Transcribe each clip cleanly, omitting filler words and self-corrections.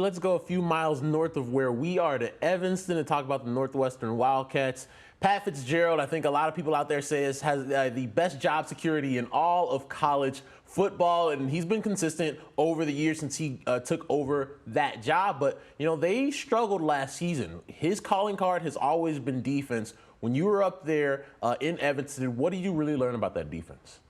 Let's go a few miles north of where we are to Evanston and talk about the Northwestern Wildcats. Pat Fitzgerald, I think a lot of people out there say has the best job security in all of college football, and he's been consistent over the years since he took over that job. But, they struggled last season. His calling card has always been defense. When you were up there in Evanston, what did you really learn about that defense?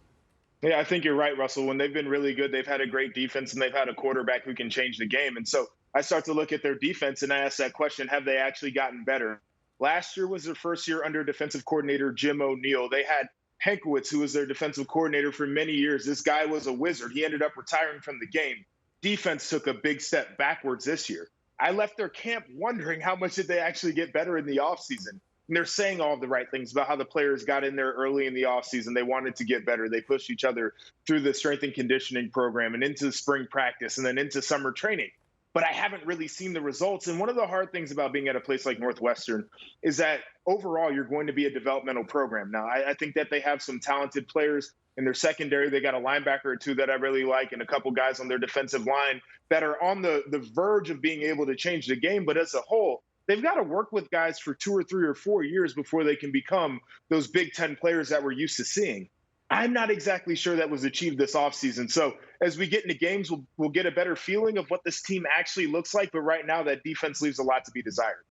Yeah, I think you're right, Russell. When they've been really good, they've had a great defense and they've had a quarterback who can change the game. And so I start to look at their defense and I ask that question, have they actually gotten better? Last year was their first year under defensive coordinator Jim O'Neill. They had Hankowitz, who was their defensive coordinator for many years. This guy was a wizard. He ended up retiring from the game. Defense took a big step backwards this year. I left their camp wondering how much did they actually get better in the offseason. And they're saying all the right things about how the players got in there early in the offseason. They wanted to get better. They pushed each other through the strength and conditioning program and into spring practice and then into summer training. But I haven't really seen the results. And one of the hard things about being at a place like Northwestern is that overall you're going to be a developmental program. Now, I think that they have some talented players in their secondary. They got a linebacker or two that I really like and a couple guys on their defensive line that are on the verge of being able to change the game. But as a whole, they've got to work with guys for 2 or 3 or 4 years before they can become those Big Ten players that we're used to seeing. I'm not exactly sure that was achieved this offseason. So as we get into games, we'll get a better feeling of what this team actually looks like. But right now, that defense leaves a lot to be desired.